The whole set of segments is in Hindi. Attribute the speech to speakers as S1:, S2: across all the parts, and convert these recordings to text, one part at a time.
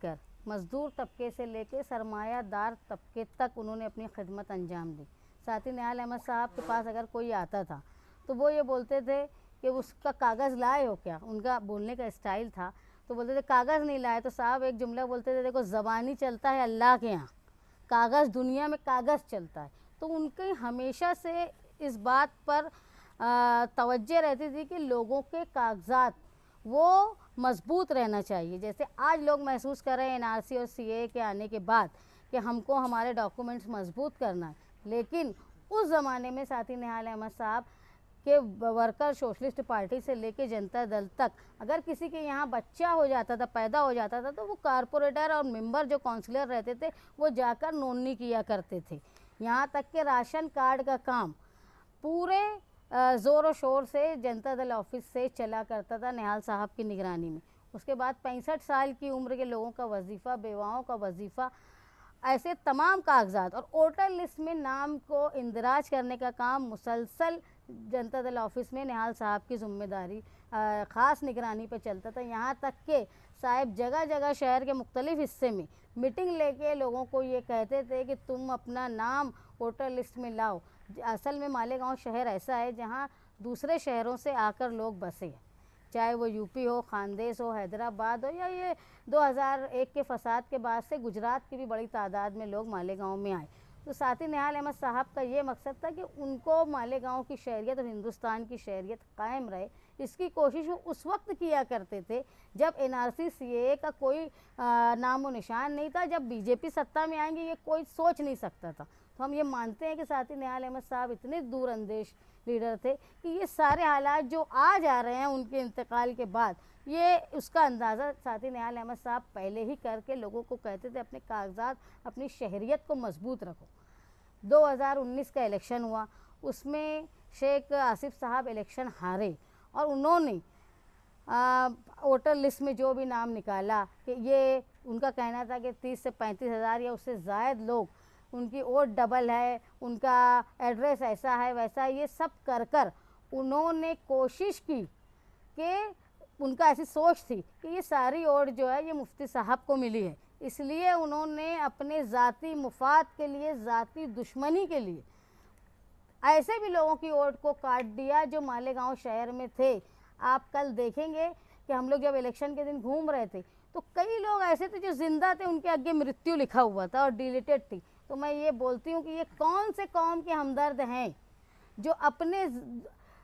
S1: कर मजदूर तबके से लेकर सरमायादार तबके तक उन्होंने अपनी खिदमत अंजाम दी। साथ ही निहाल अहमद साहब के पास अगर कोई आता था तो वो ये बोलते थे कि उसका कागज़ लाए हो क्या, उनका बोलने का स्टाइल था। तो बोलते थे कागज़ नहीं लाए, तो साहब एक जुमला बोलते थे, देखो ज़बानी चलता है अल्लाह के यहाँ, कागज़ दुनिया में कागज़ चलता है। तो उनके हमेशा से इस बात पर तवज्जो रहती थी कि लोगों के कागजात वो मजबूत रहना चाहिए। जैसे आज लोग महसूस कर रहे हैं एनआरसी और सीए के आने के बाद कि हमको हमारे डॉक्यूमेंट्स मजबूत करना है, लेकिन उस ज़माने में साथी निहाल अहमद साहब के वर्कर सोशलिस्ट पार्टी से लेके जनता दल तक अगर किसी के यहाँ बच्चा हो जाता था, पैदा हो जाता था, तो वो कारपोरेटर और मेंबर जो काउंसलर रहते थे वो जाकर नोटनी किया करते थे। यहाँ तक कि राशन कार्ड का काम पूरे ज़ोर शोर से जनता दल ऑफिस से चला करता था निहाल साहब की निगरानी में। उसके बाद 65 साल की उम्र के लोगों का वजीफ़ा, बेवाओं का वजीफ़ा, ऐसे तमाम कागजात और वोटर लिस्ट में नाम को इंदराज करने का काम मुसलसल जनता दल ऑफिस में निहाल साहब की जिम्मेदारी ख़ास निगरानी पर चलता था। यहाँ तक कि साहब जगह जगह शहर के मुख्तलिफ़ हिस्से में मीटिंग लेके लोगों को ये कहते थे कि तुम अपना नाम वोटर लिस्ट में लाओ। असल में मालेगांव शहर ऐसा है जहाँ दूसरे शहरों से आकर लोग बसे हैं, चाहे वो यूपी हो, खानदेश हो, हैदराबाद हो, या ये 2001 के फसाद के बाद से गुजरात की भी बड़ी तादाद में लोग मालेगांव में आए। तो साथी निहाल अहमद साहब का ये मकसद था कि उनको मालेगांव की शहरियत और हिंदुस्तान की शहरियत कायम रहे। इसकी कोशिश वो उस वक्त किया करते थे जब एनआरसी सीएए का कोई नामो निशान नहीं था। जब बीजेपी सत्ता में आएंगे ये कोई सोच नहीं सकता था। तो हम ये मानते हैं कि साथी निहाल अहमद साहब इतने दूरअंदेश लीडर थे कि ये सारे हालात जो आज आ रहे हैं उनके इंतकाल के बाद, ये उसका अंदाज़ा साथी निहाल अहमद साहब पहले ही करके लोगों को कहते थे अपने कागजात, अपनी शहरियत को मजबूत रखो। 2019 का इलेक्शन हुआ, उसमें शेख आसिफ साहब इलेक्शन हारे और उन्होंने वोटर लिस्ट में जो भी नाम निकाला कि ये उनका कहना था कि 30 से 35 हज़ार या उससे ज़ायद लोग, उनकी वोट डबल है, उनका एड्रेस ऐसा है वैसा है, ये सब कर कर उन्होंने कोशिश की कि उनका ऐसी सोच थी कि ये सारी वोट जो है ये मुफ्ती साहब को मिली है, इसलिए उन्होंने अपने ज़ाती मुफाद के लिए, ज़ाती दुश्मनी के लिए ऐसे भी लोगों की वोट को काट दिया जो मालेगांव शहर में थे। आप कल देखेंगे कि हम लोग जब इलेक्शन के दिन घूम रहे थे तो कई लोग ऐसे थे जो जिंदा थे, उनके आगे मृत्यु लिखा हुआ था और डिलीटेड थी। तो मैं ये बोलती हूँ कि ये कौन से कौम के हमदर्द हैं जो अपने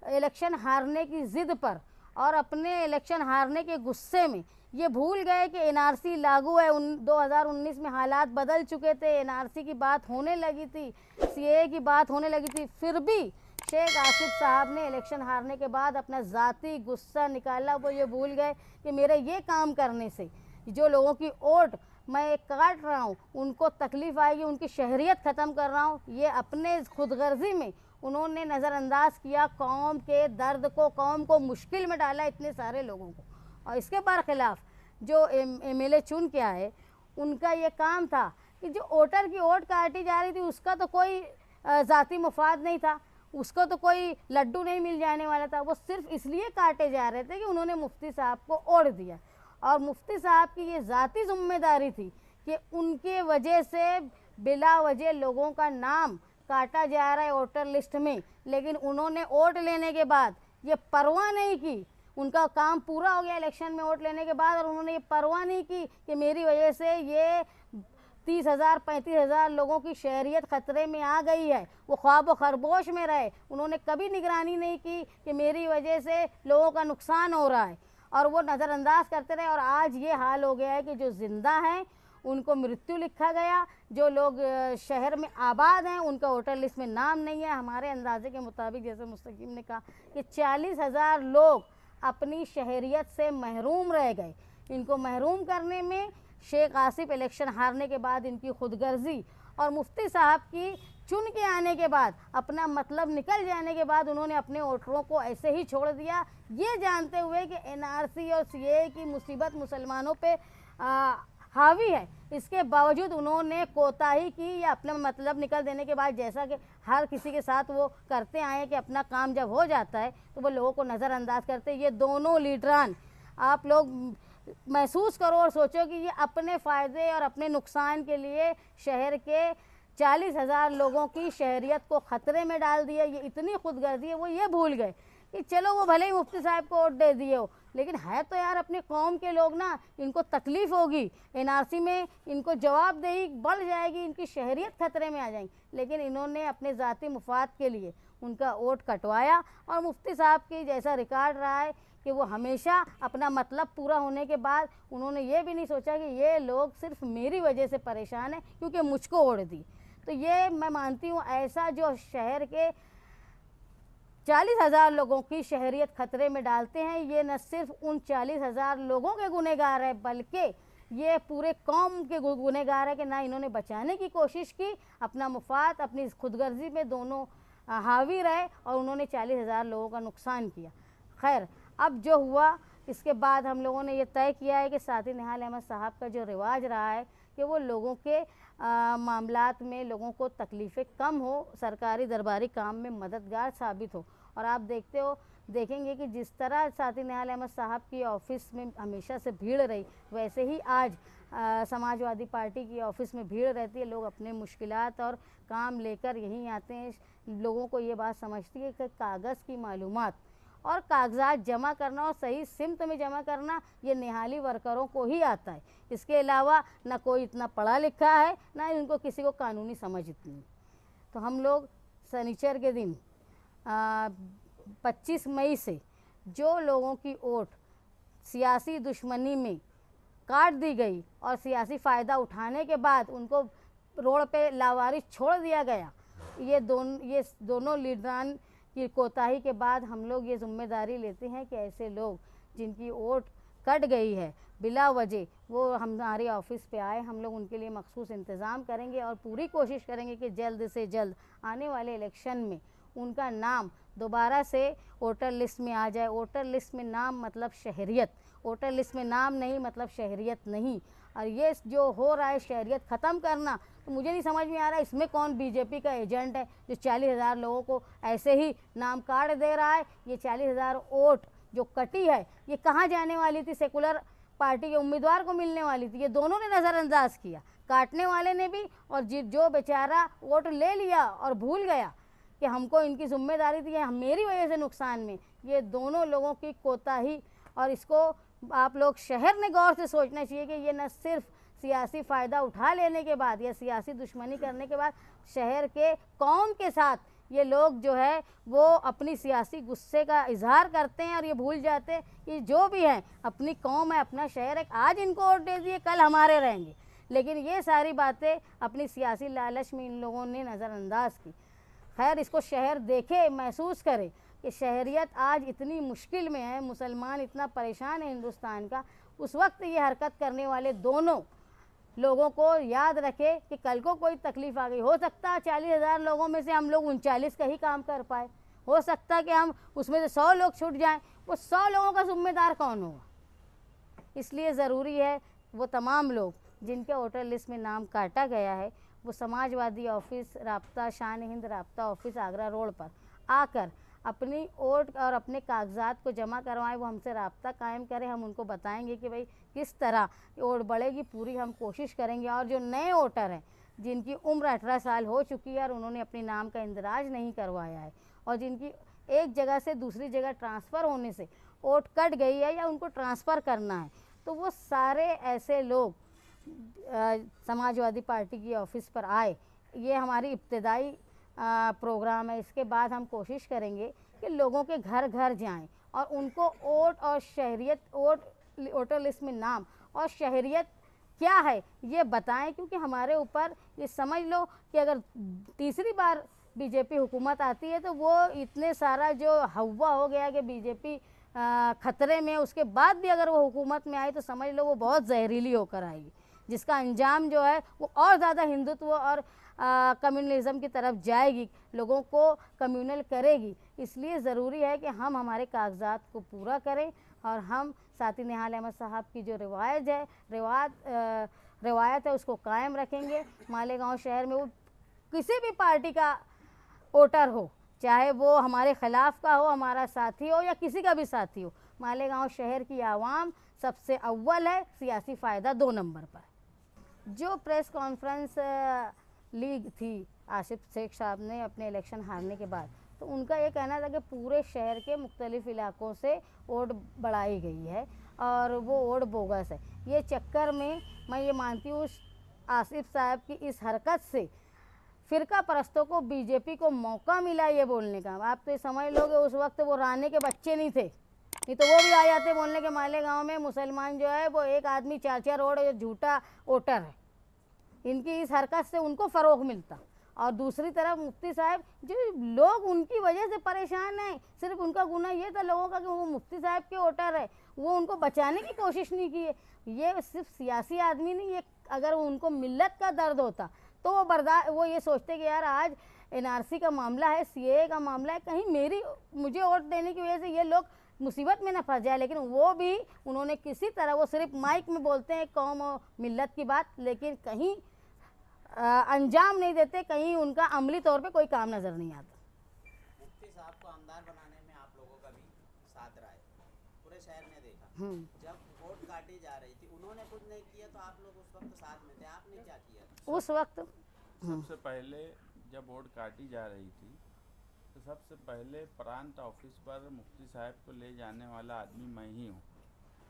S1: इलेक्शन हारने की ज़िद पर और अपने इलेक्शन हारने के गुस्से में ये भूल गए कि एनआरसी लागू है। 2019 में हालात बदल चुके थे, एनआरसी की बात होने लगी थी, सीएए की बात होने लगी थी, फिर भी शेख आसिफ साहब ने इलेक्शन हारने के बाद अपना ज़ाती गुस्सा निकाला। वो ये भूल गए कि मेरे ये काम करने से जो लोगों की वोट मैं काट रहा हूँ उनको तकलीफ़ आएगी, उनकी शहरियत ख़त्म कर रहा हूँ। ये अपने खुदगर्जी में उन्होंने नज़रअंदाज किया कौम के दर्द को, कौम को मुश्किल में डाला इतने सारे लोगों को। और इसके बरखिलाफ़ जो एमएलए चुन के आए उनका ये काम था कि जो वोटर की वोट काटी जा रही थी उसका तो कोई ज़ाती मुफाद नहीं था, उसको तो कोई लड्डू नहीं मिल जाने वाला था, वो सिर्फ इसलिए काटे जा रहे थे कि उन्होंने मुफ्ती साहब को वोट दिया। और मुफ्ती साहब की ये ज़ाती जिम्मेदारी थी कि उनके वजह से बिला वजह लोगों का नाम काटा जा रहा है वोटर लिस्ट में, लेकिन उन्होंने वोट लेने के बाद ये परवाह नहीं की। उनका काम पूरा हो गया इलेक्शन में वोट लेने के बाद और उन्होंने ये परवाह नहीं की कि मेरी वजह से ये 30,000 35,000 लोगों की शहरियत ख़तरे में आ गई है। वो ख्वाब व खरगोश में रहे, उन्होंने कभी निगरानी नहीं की कि मेरी वजह से लोगों का नुकसान हो रहा है, और वो नज़रअंदाज करते रहे। और आज ये हाल हो गया है कि जो ज़िंदा हैं उनको मृत्यु लिखा गया, जो लोग शहर में आबाद हैं उनका वोटर लिस्ट में नाम नहीं है। हमारे अंदाजे के मुताबिक, जैसे मुस्तकीम ने कहा, कि 40,000 लोग अपनी शहरियत से महरूम रह गए। इनको महरूम करने में शेख आसिफ इलेक्शन हारने के बाद इनकी खुदगर्जी और मुफ्ती साहब की चुन के आने के बाद अपना मतलब निकल जाने के बाद उन्होंने अपने वोटरों को ऐसे ही छोड़ दिया, ये जानते हुए कि एनआरसी और सीएए की मुसीबत मुसलमानों पे हावी है। इसके बावजूद उन्होंने कोताही की या अपना मतलब निकल देने के बाद, जैसा कि हर किसी के साथ वो करते आए कि अपना काम जब हो जाता है तो वो लोगों को नज़रअंदाज करते। ये दोनों लीडरान आप लोग महसूस करो और सोचो कि ये अपने फ़ायदे और अपने नुकसान के लिए शहर के 40,000 लोगों की शहरियत को ख़तरे में डाल दिया। ये इतनी खुदगर्जी है, वो ये भूल गए कि चलो वो भले ही मुफ्ती साहब को वोट दे दिए हो, लेकिन है तो यार अपनी कौम के लोग ना, इनको तकलीफ़ होगी, एनआरसी में इनको जवाबदेही बढ़ जाएगी, इनकी शहरियत खतरे में आ जाएगी। लेकिन इन्होंने अपने ज़ाती मुफाद के लिए उनका वोट कटवाया। और मुफ्ती साहब की जैसा रिकॉर्ड रहा है कि वो हमेशा अपना मतलब पूरा होने के बाद उन्होंने ये भी नहीं सोचा कि ये लोग सिर्फ मेरी वजह से परेशान हैं क्योंकि मुझको वोट दी। तो ये मैं मानती हूँ ऐसा जो शहर के 40,000 लोगों की शहरियत खतरे में डालते हैं, ये न सिर्फ उन 40,000 लोगों के गुनहगार है, बल्कि ये पूरे कौम के गुनहगार है कि ना इन्होंने बचाने की कोशिश की, अपना मुफाद अपनी खुदगर्जी में दोनों हावी रहे और उन्होंने 40,000 लोगों का नुकसान किया। खैर, अब जो हुआ इसके बाद हम लोगों ने ये तय किया है कि साथी निहाल अहमद साहब का जो रिवाज रहा है कि वो लोगों के मामलात में लोगों को तकलीफ़ें कम हो, सरकारी दरबारी काम में मददगार साबित हो। और आप देखेंगे कि जिस तरह साथी निहाल अहमद साहब की ऑफ़िस में हमेशा से भीड़ रही, वैसे ही आज समाजवादी पार्टी की ऑफ़िस में भीड़ रहती है। लोग अपने मुश्किलात और काम लेकर यहीं आते हैं। लोगों को ये बात समझती है कि कागज़ की मालूमात और कागजात जमा करना और सही सिमत में जमा करना ये निहाली वर्करों को ही आता है। इसके अलावा ना कोई इतना पढ़ा लिखा है, ना इनको किसी को कानूनी समझ इतनी। तो हम लोग शनिचर के दिन 25 मई से जो लोगों की वोट सियासी दुश्मनी में काट दी गई और सियासी फ़ायदा उठाने के बाद उनको रोड पे लावारिस छोड़ दिया गया, ये दोनों लीडरान की कोताही के बाद हम लोग ये जिम्मेदारी लेते हैं कि ऐसे लोग जिनकी वोट कट गई है बिला वजह, वो हमारे ऑफिस पे आए। हम लोग उनके लिए मखसूस इंतज़ाम करेंगे और पूरी कोशिश करेंगे कि जल्द से जल्द आने वाले इलेक्शन में उनका नाम दोबारा से वोटर लिस्ट में आ जाए। वोटर लिस्ट में नाम मतलब शहरियत, वोटर लिस्ट में नाम नहीं मतलब शहरियत नहीं। और ये जो हो रहा है शहरियत ख़त्म करना, तो मुझे नहीं समझ में आ रहा है इसमें कौन बीजेपी का एजेंट है जो 40,000 लोगों को ऐसे ही नाम कार्ड दे रहा है। ये 40,000 वोट जो कटी है ये कहाँ जाने वाली थी? सेकुलर पार्टी के उम्मीदवार को मिलने वाली थी। ये दोनों ने नज़रअंदाज किया, काटने वाले ने भी और जो बेचारा वोट ले लिया और भूल गया कि हमको इनकी जिम्मेदारी थी, मेरी वजह से नुकसान में, ये दोनों लोगों की कोताही। और इसको आप लोग शहर ने गौर से सोचना चाहिए कि ये न सिर्फ सियासी फ़ायदा उठा लेने के बाद या सियासी दुश्मनी करने के बाद शहर के कौम के साथ ये लोग जो है वो अपनी सियासी गुस्से का इजहार करते हैं और ये भूल जाते हैं कि जो भी है अपनी कौम है, अपना शहर है। आज इनको वोट दे दिए, कल हमारे रहेंगे। लेकिन ये सारी बातें अपनी सियासी लालच में इन लोगों ने नज़रअंदाज की। खैर, इसको शहर देखे, महसूस करे कि शहरियत आज इतनी मुश्किल में है, मुसलमान इतना परेशान है हिंदुस्तान का। उस वक्त ये हरकत करने वाले दोनों लोगों को याद रखे कि कल को कोई तकलीफ़ आ गई, हो सकता है 40,000 लोगों में से हम लोग 39 का ही काम कर पाए, हो सकता है कि हम उसमें से 100 लोग छूट जाएं, वो 100 लोगों का जिम्मेदार कौन होगा? इसलिए ज़रूरी है वो तमाम लोग जिनके वोटर लिस्ट में नाम काटा गया है वो समाजवादी ऑफिस राब्ता शान हिंद राब्ता ऑफिस आगरा रोड पर आकर अपनी वोट और अपने कागजात को जमा करवाएं। वो हमसे राब्ता कायम करें, हम उनको बताएंगे कि भाई किस तरह वोट बढ़ेगी, पूरी हम कोशिश करेंगे। और जो नए वोटर हैं जिनकी उम्र 18 साल हो चुकी है और उन्होंने अपने नाम का इंदराज नहीं करवाया है और जिनकी एक जगह से दूसरी जगह ट्रांसफ़र होने से वोट कट गई है या उनको ट्रांसफ़र करना है, तो वो सारे ऐसे लोग समाजवादी पार्टी की ऑफिस पर आए। ये हमारी इब्तिदाई प्रोग्राम है। इसके बाद हम कोशिश करेंगे कि लोगों के घर घर जाएं और उनको वोट और शहरियत, वोटर लिस्ट में नाम और शहरियत क्या है ये बताएं। क्योंकि हमारे ऊपर ये समझ लो कि अगर तीसरी बार बीजेपी हुकूमत आती है तो वो इतने सारा जो हवा हो गया कि बीजेपी ख़तरे में, उसके बाद भी अगर वो हुकूमत में आई तो समझ लो वो बहुत जहरीली होकर आएगी, जिसका अंजाम जो है वो और ज़्यादा हिंदुत्व और कम्युनलिज़म की तरफ जाएगी, लोगों को कम्युनल करेगी। इसलिए ज़रूरी है कि हम हमारे कागजात को पूरा करें और हम साथी निहाल अहमद साहब की जो रिवायत है उसको कायम रखेंगे। मालेगांव शहर में वो किसी भी पार्टी का वोटर हो, चाहे वो हमारे ख़िलाफ़ का हो, हमारा साथी हो या किसी का भी साथी हो, मालेगांव शहर की आवाम सबसे अव्वल है, सियासी फ़ायदा 2 नंबर पर। जो प्रेस कॉन्फ्रेंस ली थी आसिफ शेख साहब ने अपने इलेक्शन हारने के बाद, तो उनका ये कहना था कि पूरे शहर के मुख्तलिफ इलाकों से वोट बढ़ाई गई है और वो वोट बोगस है। ये चक्कर में मैं ये मानती हूँ आसिफ साहब की इस हरकत से फ़िरका परस्तों को, बीजेपी को मौका मिला ये बोलने का। आप तो समझ लोगे उस वक्त वो राणे के बच्चे नहीं थे, नहीं तो वो भी आ जाते बोलने के मालेगांव में मुसलमान जो है वो एक आदमी 4-4 वोट, ये झूठा वोटर है। इनकी इस हरकत से उनको फ़रोग मिलता। और दूसरी तरफ मुफ्ती साहब, जो लोग उनकी वजह से परेशान हैं, सिर्फ उनका गुनाह ये था लोगों का कि वो मुफ्ती साहब के वोटर है, वो उनको बचाने की कोशिश नहीं की है। ये सिर्फ सियासी आदमी नहीं, ये अगर उनको मिल्लत का दर्द होता तो वो ये सोचते कि यार आज एनआरसी का मामला है, सीएए का मामला है, कहीं मुझे वोट देने की वजह से ये लोग मुसीबत में न फंस जाए। लेकिन वो भी उन्होंने किसी तरह, वो सिर्फ माइक में बोलते हैं कौम और मिल्लत की बात, लेकिन कहीं अंजाम नहीं देते, कहीं उनका अमली तौर पे कोई काम नज़र नहीं आता।
S2: मुफ्ती साहब को आमदार बनाने में आप लोगों का भी साथ रहा है, पूरे शहर ने देखा। जब वोट काटी जा रही थी उन्होंने कुछ नहीं किया तो आप लोग उस वक्त साथ में थे, आपने क्या किया
S1: उस वक्त?
S3: सबसे पहले जब वोट काटी जा रही थी तो सबसे पहले प्रांत ऑफिस पर मुफ्ती साहब को ले जाने वाला आदमी मैं ही हूँ,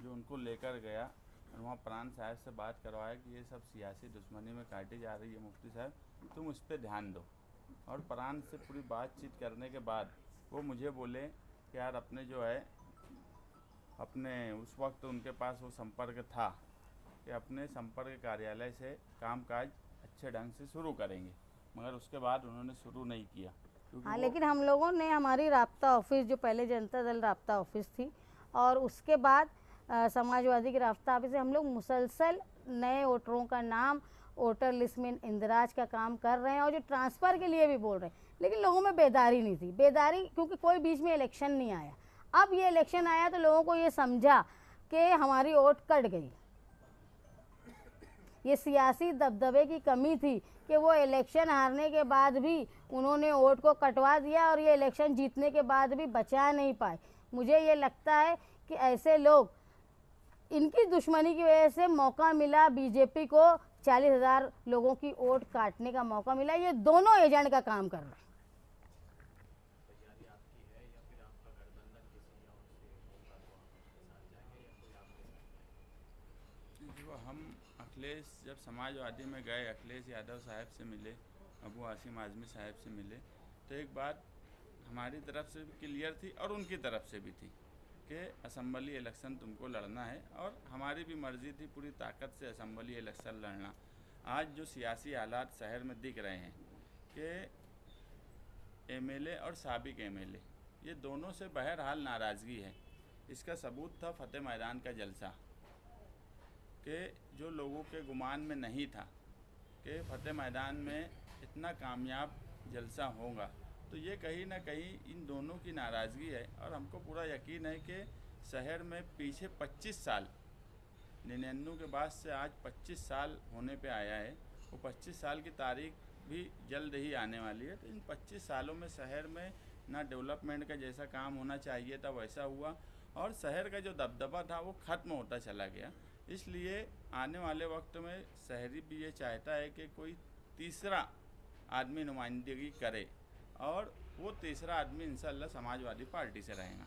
S3: जो उनको लेकर गया और वहाँ प्रांत साहब से बात करवाया कि ये सब सियासी दुश्मनी में काटी जा रही है मुफ्ती साहब, तुम उस पर ध्यान दो। और प्रांत से पूरी बातचीत करने के बाद वो मुझे बोले कि यार अपने जो है अपने उस वक्त उनके पास वो संपर्क था कि अपने संपर्क कार्यालय से कामकाज अच्छे ढंग से शुरू करेंगे, मगर उसके बाद उन्होंने शुरू नहीं किया।
S1: हाँ, लेकिन हम लोगों ने, हमारी राब्ता ऑफिस जो पहले जनता दल राब्ता ऑफिस थी और उसके बाद समाजवादी की राब्ता ऑफिस से हम लोग मुसलसल नए वोटरों का नाम वोटर लिस्ट में इंदराज का काम कर रहे हैं और जो ट्रांसफ़र के लिए भी बोल रहे हैं, लेकिन लोगों में बेदारी नहीं थी। बेदारी क्योंकि कोई बीच में इलेक्शन नहीं आया। अब ये इलेक्शन आया तो लोगों को ये समझा कि हमारी वोट कट गई। ये सियासी दबदबे की कमी थी कि वो इलेक्शन हारने के बाद भी उन्होंने वोट को कटवा दिया और ये इलेक्शन जीतने के बाद भी बचा नहीं पाए। मुझे ये लगता है कि ऐसे लोग, इनकी दुश्मनी की वजह से मौका मिला बीजेपी को, 40,000 लोगों की वोट काटने का मौका मिला। ये दोनों एजेंट का काम कर रहे हैं।
S3: हम अखिलेश जब समाजवादी में गए, अखिलेश यादव साहब से मिले, अबू आसिम आज़मी साहब से मिले, तो एक बात हमारी तरफ से भी क्लियर थी और उनकी तरफ से भी थी कि असम्बली इलेक्शन तुमको लड़ना है, और हमारी भी मर्ज़ी थी पूरी ताकत से असम्बली इलेक्शन लड़ना। आज जो सियासी हालात शहर में दिख रहे हैं कि एमएलए और साबिक एमएलए ये दोनों से बहरहाल नाराज़गी है। इसका सबूत था फतेह मैदान का जलसा, कि जो लोगों के गुमान में नहीं था कि फतेह मैदान में इतना कामयाब जलसा होगा, तो ये कहीं ना कहीं इन दोनों की नाराज़गी है। और हमको पूरा यकीन है कि शहर में पीछे 25 साल, 99 के बाद से आज 25 साल होने पे आया है, वो 25 साल की तारीख भी जल्द ही आने वाली है। तो इन 25 सालों में शहर में ना डेवलपमेंट का जैसा काम होना चाहिए था वैसा हुआ, और शहर का जो दबदबा था वो ख़त्म होता चला गया। इसलिए आने वाले वक्त में शहरी भी ये चाहता है कि कोई तीसरा आदमी नुमाइंदगी करे, और वो तीसरा आदमी इंशाअल्लाह समाजवादी पार्टी से रहेगा।